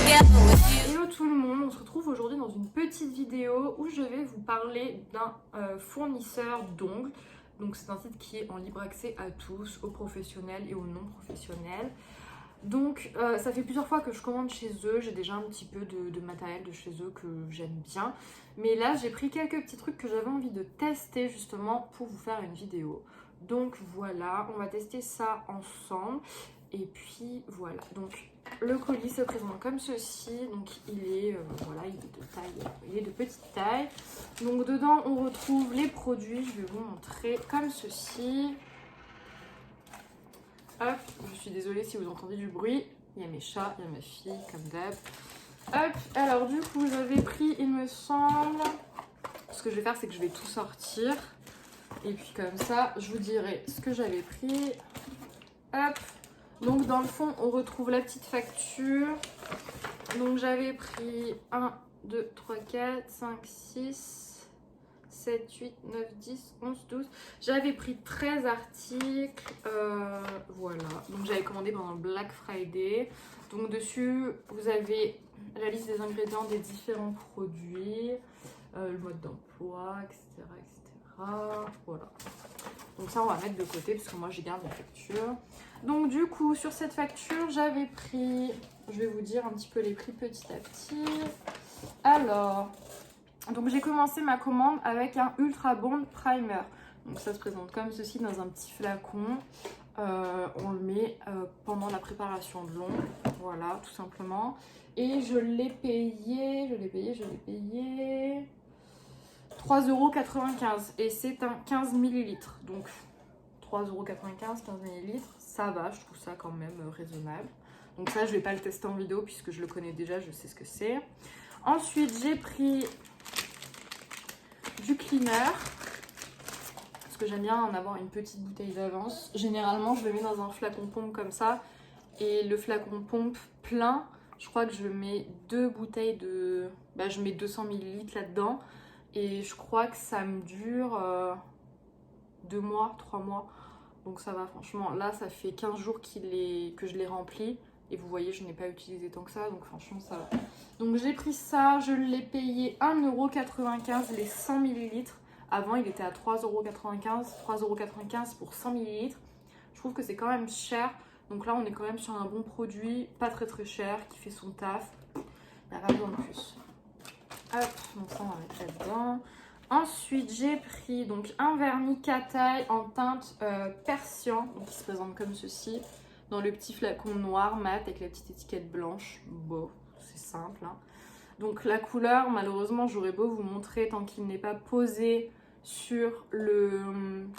Hello tout le monde, on se retrouve aujourd'hui dans une petite vidéo où je vais vous parler d'un fournisseur d'ongles. Donc c'est un site qui est en libre accès à tous, aux professionnels et aux non professionnels. Donc ça fait plusieurs fois que je commande chez eux, j'ai déjà un petit peu de matériel de chez eux que j'aime bien. Mais là j'ai pris quelques petits trucs que j'avais envie de tester justement pour vous faire une vidéo. Donc voilà, on va tester ça ensemble. Et puis voilà, donc le colis se présente comme ceci. Donc il est, voilà, il est de taille, il est de petite taille. Donc dedans on retrouve les produits, je vais vous montrer comme ceci. Hop, je suis désolée si vous entendez du bruit. Il y a mes chats, il y a ma fille, comme d'hab. Hop, alors du coup j'avais pris, il me semble... Ce que je vais faire, c'est que je vais tout sortir. Et puis comme ça, je vous dirai ce que j'avais pris. Hop. Donc dans le fond, on retrouve la petite facture. Donc j'avais pris 1, 2, 3, 4, 5, 6, 7, 8, 9, 10, 11, 12. J'avais pris 13 articles. Voilà. Donc j'avais commandé pendant le Black Friday. Donc dessus, vous avez la liste des ingrédients des différents produits, le mode d'emploi, etc., etc. Voilà. Donc ça, on va mettre de côté parce que moi, j'ai garde la facture. Donc du coup, sur cette facture, j'avais pris... Je vais vous dire un petit peu les prix petit à petit. Alors, donc j'ai commencé ma commande avec un Ultra Bond Primer. Donc ça se présente comme ceci dans un petit flacon. On le met pendant la préparation de l'ongle. Voilà, tout simplement. Et je l'ai payé... 3,95 € et c'est un 15 ml. Donc 3,95 €, 15 ml, ça va, je trouve ça quand même raisonnable. Donc ça, je vais pas le tester en vidéo puisque je le connais déjà, je sais ce que c'est. Ensuite, j'ai pris du cleaner parce que j'aime bien en avoir une petite bouteille d'avance. Généralement, je le mets dans un flacon pompe comme ça et le flacon pompe plein, je crois que je mets deux bouteilles de... je mets 200 ml là-dedans. Et je crois que ça me dure 2 mois, 3 mois. Donc ça va, franchement. Là, ça fait 15 jours que je l'ai rempli. Et vous voyez, je n'ai pas utilisé tant que ça. Donc franchement, ça va. Donc j'ai pris ça. Je l'ai payé 1,95 € les 100 ml. Avant, il était à 3,95 €. 3,95 € pour 100 ml. Je trouve que c'est quand même cher. Donc là, on est quand même sur un bon produit. Pas très très cher, qui fait son taf. Il n'y a pas besoin de plus. Hop, donc ça on va mettre là-dedans. Ensuite j'ai pris donc un vernis Kataï en teinte persian, donc qui se présente comme ceci, dans le petit flacon noir mat avec la petite étiquette blanche. Bon, c'est simple, hein. Donc la couleur, malheureusement j'aurais beau vous montrer tant qu'il n'est pas posé sur le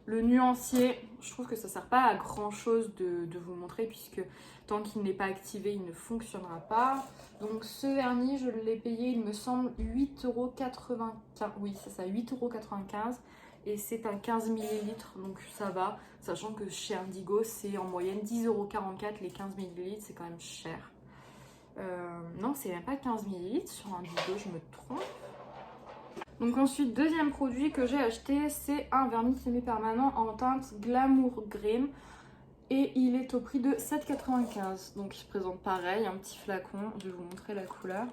nuancier, je trouve que ça sert pas à grand chose de vous montrer puisque tant qu'il n'est pas activé, il ne fonctionnera pas. Donc ce vernis, je l'ai payé, il me semble, 8,95 €. Oui, c'est ça, 8,95 € et c'est un 15 ml, donc ça va. Sachant que chez Indigo, c'est en moyenne 10,44 € les 15 ml, c'est quand même cher. Non, c'est même pas 15 ml sur Indigo, je me trompe. Donc ensuite, deuxième produit que j'ai acheté, c'est un vernis semi-permanent en teinte Glamour Green. Et il est au prix de 7,95 €. Donc il se présente pareil, un petit flacon. Je vais vous montrer la couleur.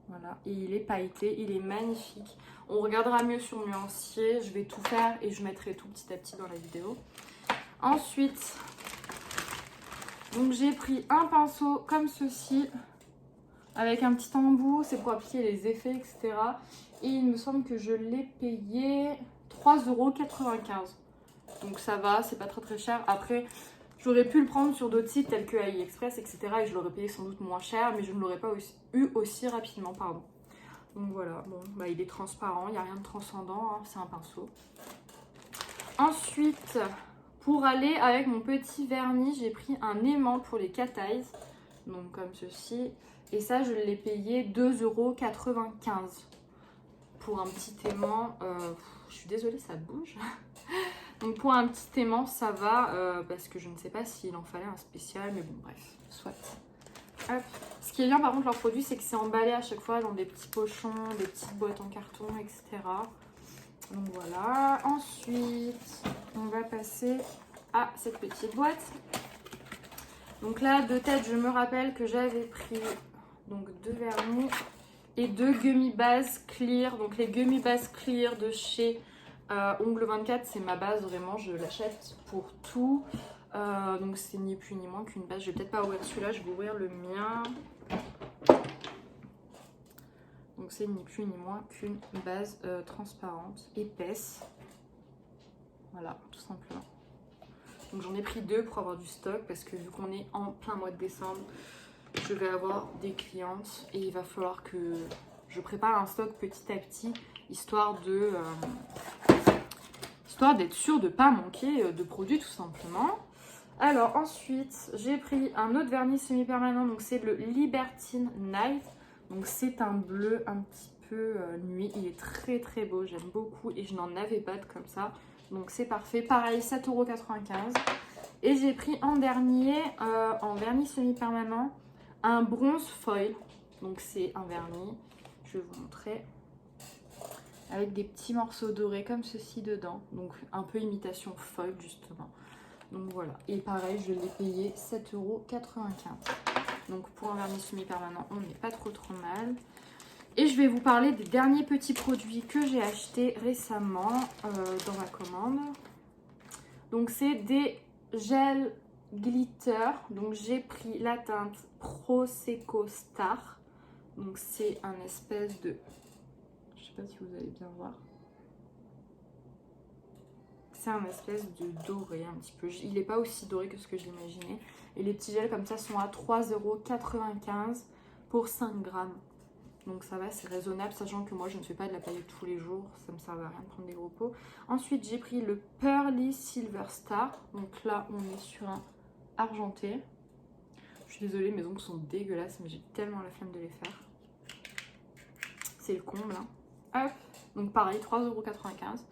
Voilà, et il est pailleté, il est magnifique. On regardera mieux sur le nuancier. Je vais tout faire et je mettrai tout petit à petit dans la vidéo. Ensuite, donc j'ai pris un pinceau comme ceci, avec un petit embout, c'est pour appliquer les effets, etc. Et il me semble que je l'ai payé 3,95 €. Donc ça va, c'est pas très très cher. Après, j'aurais pu le prendre sur d'autres sites tels que AliExpress, etc. Et je l'aurais payé sans doute moins cher, mais je ne l'aurais pas eu aussi rapidement, pardon. Donc voilà, bon, il est transparent, il n'y a rien de transcendant, hein, c'est un pinceau. Ensuite, pour aller avec mon petit vernis, j'ai pris un aimant pour les cat eyes. Donc comme ceci. Et ça, je l'ai payé 2,95 € pour un petit aimant. Je suis désolée, ça bouge. Donc pour un petit aimant, ça va, parce que je ne sais pas s'il en fallait un spécial, mais bon, bref, soit. Hop. Ce qui est bien par contre, leur produit, c'est que c'est emballé à chaque fois dans des petits pochons, des petites boîtes en carton, etc. Donc voilà. Ensuite, on va passer à cette petite boîte. Donc là, de tête, je me rappelle que j'avais pris donc 2 vernis et 2 gummy base clear. Donc les gummy base clear de chez Ongle 24, c'est ma base, vraiment, je l'achète pour tout. Donc c'est ni plus ni moins qu'une base. Je vais peut-être pas ouvrir celui-là, je vais ouvrir le mien. Donc c'est ni plus ni moins qu'une base transparente, épaisse. Voilà, tout simplement. Donc j'en ai pris 2 pour avoir du stock parce que vu qu'on est en plein mois de décembre, je vais avoir des clientes et il va falloir que je prépare un stock petit à petit, histoire d'être sûre de ne pas manquer de produits tout simplement. Alors ensuite, j'ai pris un autre vernis semi-permanent, donc c'est le Libertine Night. Donc c'est un bleu un petit peu nuit, il est très très beau, j'aime beaucoup et je n'en avais pas de comme ça. Donc c'est parfait, pareil 7,95 €. Et j'ai pris en dernier, en vernis semi-permanent, un bronze foil. Donc c'est un vernis, je vais vous montrer, avec des petits morceaux dorés comme ceci dedans. Donc un peu imitation foil justement. Donc voilà, et pareil je l'ai payé 7,95 €. Donc pour un vernis semi-permanent on n'est pas trop mal. Et je vais vous parler des derniers petits produits que j'ai achetés récemment dans ma commande. Donc c'est des gels glitter. Donc j'ai pris la teinte Prosecco Star. Donc c'est un espèce de... Je sais pas si vous allez bien voir. C'est un espèce de doré un petit peu. Il n'est pas aussi doré que ce que j'imaginais. Et les petits gels comme ça sont à 3,95 € pour 5 grammes. Donc ça va, c'est raisonnable, sachant que moi je ne fais pas de la paillette tous les jours, ça me sert à rien de prendre des gros pots. Ensuite j'ai pris le Pearly Silver Star, donc là on est sur un argenté. Je suis désolée, mes ongles sont dégueulasses, mais j'ai tellement la flemme de les faire. C'est le comble, hein. Hop, donc pareil, 3,95 €.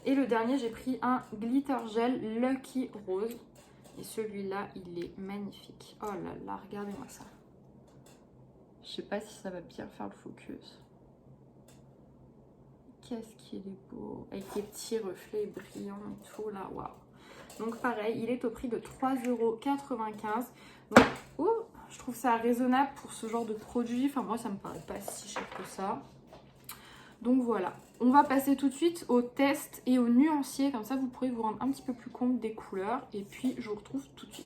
Et le dernier, j'ai pris un glitter gel Lucky Rose. Et celui-là, il est magnifique. Oh là là, regardez-moi ça. Je sais pas si ça va bien faire le focus. Qu'est-ce qu'il est beau. Avec les petits reflets brillants et tout là, waouh. Donc pareil, il est au prix de 3,95 €. Donc, je trouve ça raisonnable pour ce genre de produit. Enfin moi, ça me paraît pas si cher que ça. Donc voilà. On va passer tout de suite au test et au nuancier. Comme ça, vous pourrez vous rendre un petit peu plus compte des couleurs. Et puis, je vous retrouve tout de suite.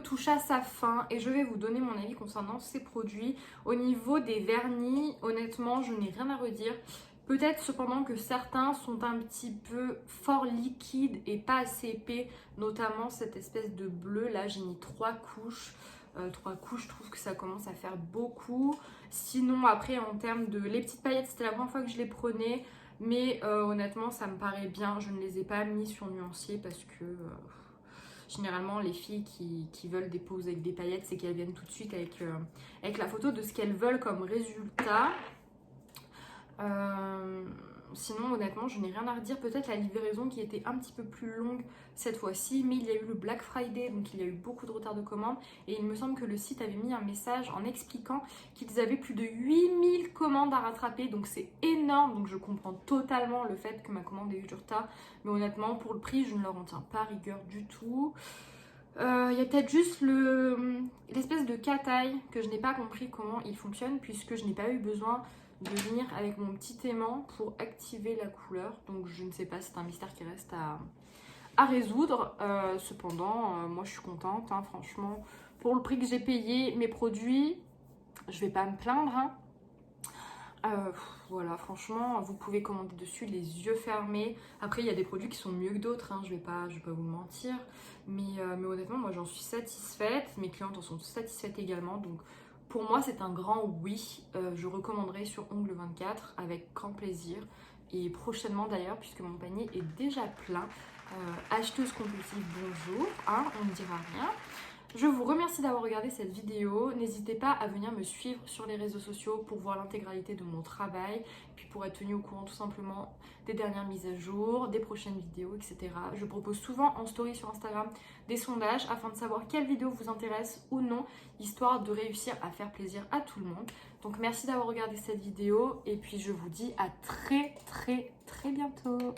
Touche à sa fin et je vais vous donner mon avis concernant ces produits. Au niveau des vernis, honnêtement, je n'ai rien à redire. Peut-être cependant que certains sont un petit peu fort liquides et pas assez épais, notamment cette espèce de bleu. Là, j'ai mis 3 couches. 3 couches, je trouve que ça commence à faire beaucoup. Sinon, après, en termes de... Les petites paillettes, c'était la première fois que je les prenais. Mais honnêtement, ça me paraît bien. Je ne les ai pas mis sur nuancier parce que... généralement, les filles qui veulent des poses avec des paillettes, c'est qu'elles viennent tout de suite avec la photo de ce qu'elles veulent comme résultat. sinon honnêtement je n'ai rien à redire, peut-être la livraison qui était un petit peu plus longue cette fois-ci, mais il y a eu le Black Friday, donc il y a eu beaucoup de retard de commande, et il me semble que le site avait mis un message en expliquant qu'ils avaient plus de 8000 commandes à rattraper, donc c'est énorme, donc je comprends totalement le fait que ma commande ait eu du retard, mais honnêtement pour le prix je ne leur en tiens pas rigueur du tout. Il y a peut-être juste l'espèce de cataille que je n'ai pas compris comment il fonctionne, puisque je n'ai pas eu besoin de venir avec mon petit aimant pour activer la couleur. Donc je ne sais pas, c'est un mystère qui reste à résoudre. Cependant, moi je suis contente, hein, franchement. Pour le prix que j'ai payé mes produits, je vais pas me plaindre. Hein. Voilà, franchement, vous pouvez commander dessus les yeux fermés. Après, il y a des produits qui sont mieux que d'autres, hein, je vais pas vous mentir. Mais honnêtement, moi j'en suis satisfaite. Mes clientes en sont satisfaites également. Donc pour moi, c'est un grand oui. Je recommanderai sur Ongle 24 avec grand plaisir. Et prochainement d'ailleurs, puisque mon panier est déjà plein. Acheteuse compulsive, bonjour, hein, on ne dira rien. Je vous remercie d'avoir regardé cette vidéo. N'hésitez pas à venir me suivre sur les réseaux sociaux pour voir l'intégralité de mon travail, puis pour être tenu au courant tout simplement des dernières mises à jour, des prochaines vidéos, etc. Je propose souvent en story sur Instagram des sondages afin de savoir quelle vidéo vous intéresse ou non, histoire de réussir à faire plaisir à tout le monde. Donc merci d'avoir regardé cette vidéo et puis je vous dis à très bientôt.